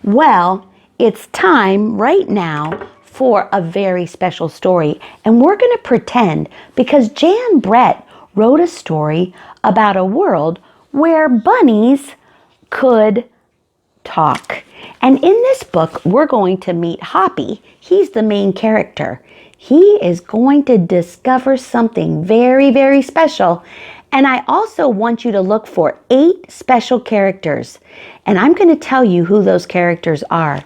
Well, it's time right now for a very special story, and we're going to pretend because Jan Brett wrote a story about a world where bunnies could talk. And in this book, we're going to meet Hoppy. He's the main character. He is going to discover something very, very special. And I also want you to look for 8 special characters. And I'm going to tell you who those characters are.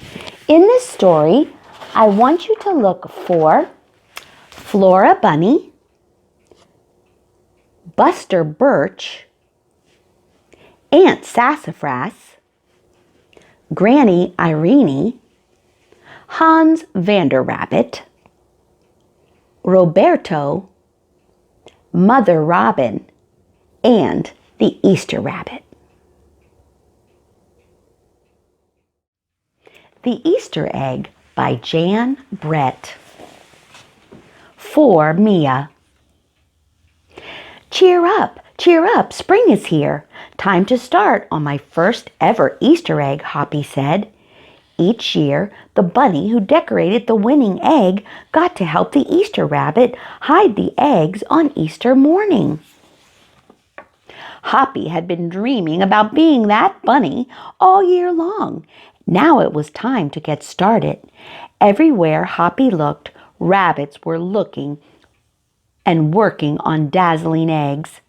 In this story, I want you to look for Flora Bunny, Buster Birch, Aunt Sassafras, Granny Irene, Hans Vanderrabbit, Roberto, Mother Robin, and the Easter Rabbit. The Easter Egg by Jan Brett. For Mia. Cheer up, spring is here. Time to start on my first ever Easter egg, Hoppy said. Each year, the bunny who decorated the winning egg got to help the Easter rabbit hide the eggs on Easter morning. Hoppy had been dreaming about being that bunny all year long. Now it was time to get started. Everywhere Hoppy looked, rabbits were looking and working on dazzling eggs.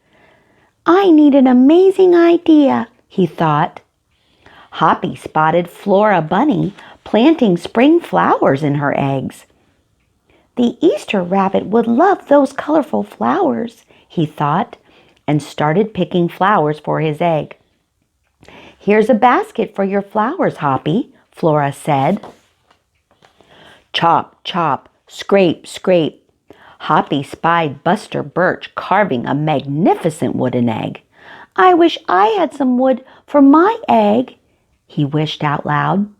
I need an amazing idea, he thought. Hoppy spotted Flora Bunny planting spring flowers in her eggs. The Easter rabbit would love those colorful flowers, he thought, and started picking flowers for his egg. Here's a basket for your flowers, Hoppy, Flora said. Chop, chop, scrape, scrape. Hoppy spied Buster Birch carving a magnificent wooden egg. I wish I had some wood for my egg, he wished out loud.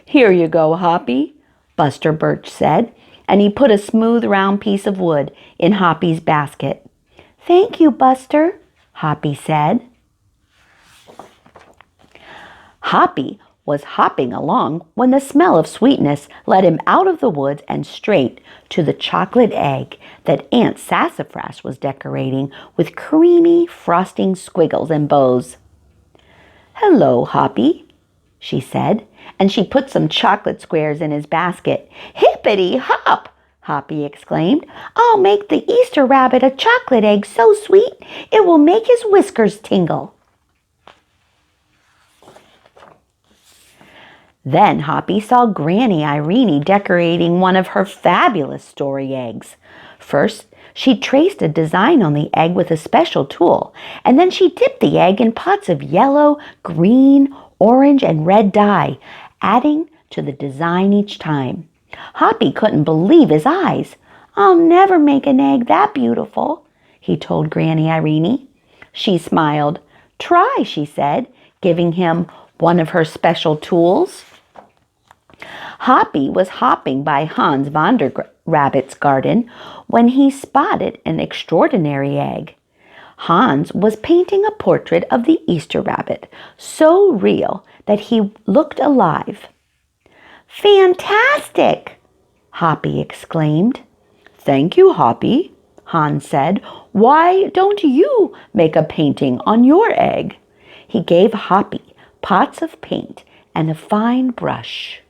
Here you go, Hoppy, Buster Birch said, and he put a smooth round piece of wood in Hoppy's basket. Thank you, Buster, Hoppy said. Hoppy was hopping along when the smell of sweetness led him out of the woods and straight to the chocolate egg that Aunt Sassafras was decorating with creamy frosting squiggles and bows. Hello, Hoppy, she said, and she put some chocolate squares in his basket. Hippity hop, Hoppy exclaimed. I'll make the Easter rabbit a chocolate egg so sweet it will make his whiskers tingle. Then Hoppy saw Granny Irene decorating one of her fabulous story eggs. First, she traced a design on the egg with a special tool, and then she dipped the egg in pots of yellow, green, orange, and red dye, adding to the design each time. Hoppy couldn't believe his eyes. I'll never make an egg that beautiful, he told Granny Irene. She smiled. Try, she said, giving him one of her special tools. Hoppy was hopping by Hans Vanderrabbit's garden when he spotted an extraordinary egg. Hans was painting a portrait of the Easter rabbit, so real that he looked alive. Fantastic! Hoppy exclaimed. Thank you, Hoppy, Hans said. Why don't you make a painting on your egg? He gave Hoppy pots of paint and a fine brush.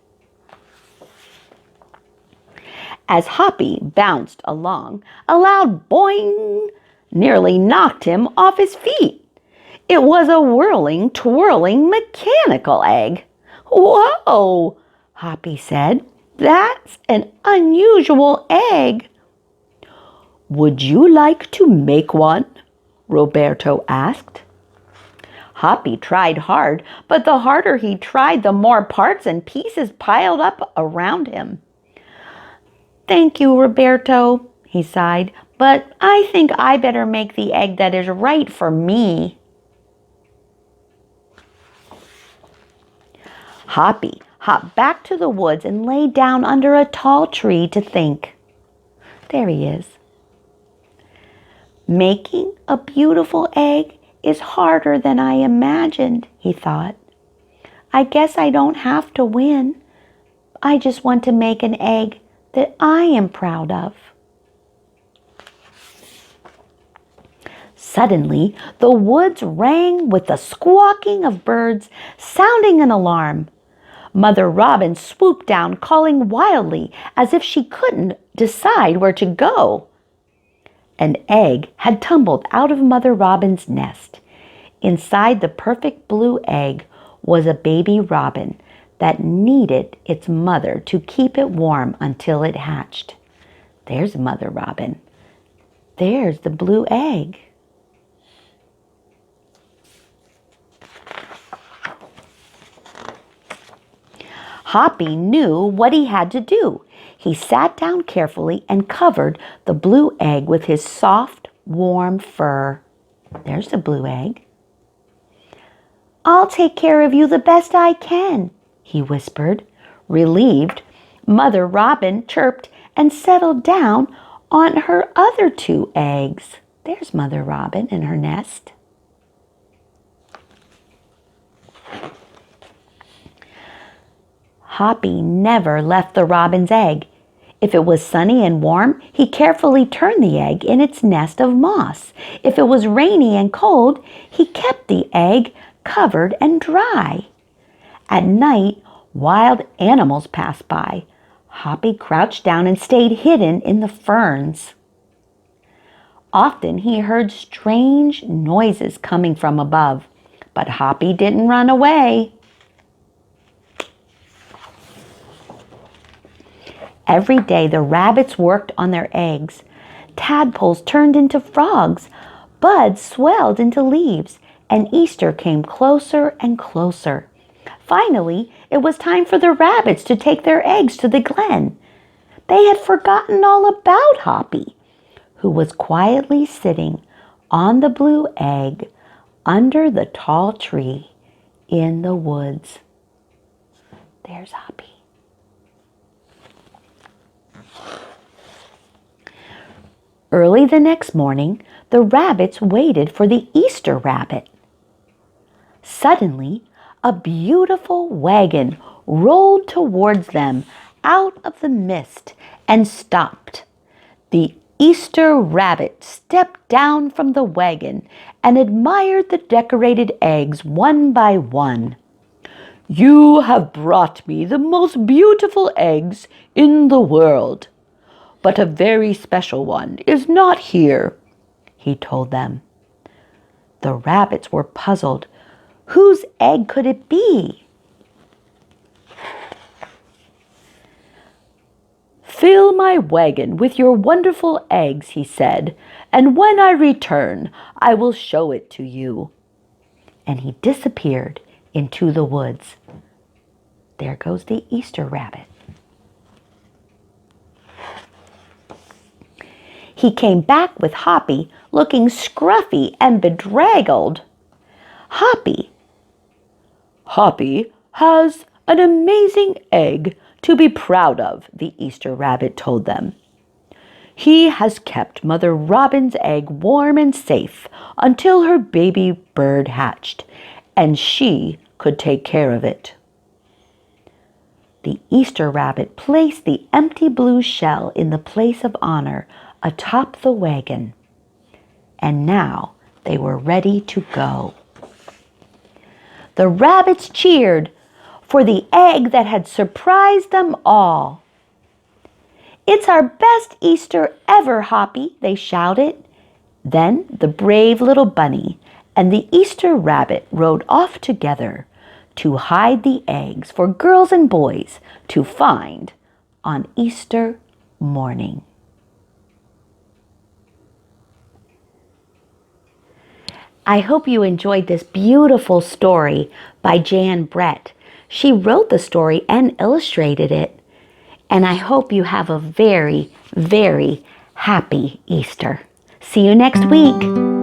As Hoppy bounced along, a loud boing nearly knocked him off his feet. It was a whirling, twirling mechanical egg. Whoa, Hoppy said. That's an unusual egg. Would you like to make one? Roberto asked. Hoppy tried hard, but the harder he tried, the more parts and pieces piled up around him. Thank you, Roberto, he sighed, but I think I better make the egg that is right for me. Hoppy hopped back to the woods and lay down under a tall tree to think. There he is. Making a beautiful egg is harder than I imagined, he thought. I guess I don't have to win. I just want to make an egg that I am proud of. Suddenly, the woods rang with the squawking of birds, sounding an alarm. Mother Robin swooped down, calling wildly, as if she couldn't decide where to go. An egg had tumbled out of Mother Robin's nest. Inside the perfect blue egg was a baby robin that needed its mother to keep it warm until it hatched. There's Mother Robin. There's the blue egg. Hoppy knew what he had to do. He sat down carefully and covered the blue egg with his soft, warm fur. There's the blue egg. I'll take care of you the best I can, he whispered. Relieved, Mother Robin chirped and settled down on her other 2 eggs. There's Mother Robin in her nest. Hoppy never left the robin's egg. If it was sunny and warm, he carefully turned the egg in its nest of moss. If it was rainy and cold, he kept the egg covered and dry. At night, wild animals passed by. Hoppy crouched down and stayed hidden in the ferns. Often he heard strange noises coming from above, but Hoppy didn't run away. Every day the rabbits worked on their eggs. Tadpoles turned into frogs, buds swelled into leaves, and Easter came closer and closer. Finally, it was time for the rabbits to take their eggs to the glen. They had forgotten all about Hoppy, who was quietly sitting on the blue egg under the tall tree in the woods. There's Hoppy. Early the next morning, the rabbits waited for the Easter rabbit. Suddenly, a beautiful wagon rolled towards them out of the mist and stopped. The Easter rabbit stepped down from the wagon and admired the decorated eggs one by one. "You have brought me the most beautiful eggs in the world, but a very special one is not here," he told them. The rabbits were puzzled. Whose egg could it be? "Fill my wagon with your wonderful eggs," he said, "and when I return, I will show it to you." And he disappeared into the woods. There goes the Easter rabbit. He came back with Hoppy, looking scruffy and bedraggled. Hoppy has an amazing egg to be proud of," the Easter rabbit told them. "He has kept Mother Robin's egg warm and safe until her baby bird hatched, and she could take care of it." The Easter rabbit placed the empty blue shell in the place of honor atop the wagon, and now they were ready to go. The rabbits cheered for the egg that had surprised them all. "It's our best Easter ever, Hoppy," they shouted. Then the brave little bunny and the Easter rabbit rode off together to hide the eggs for girls and boys to find on Easter morning. I hope you enjoyed this beautiful story by Jan Brett. She wrote the story and illustrated it. And I hope you have a very, very happy Easter. See you next week.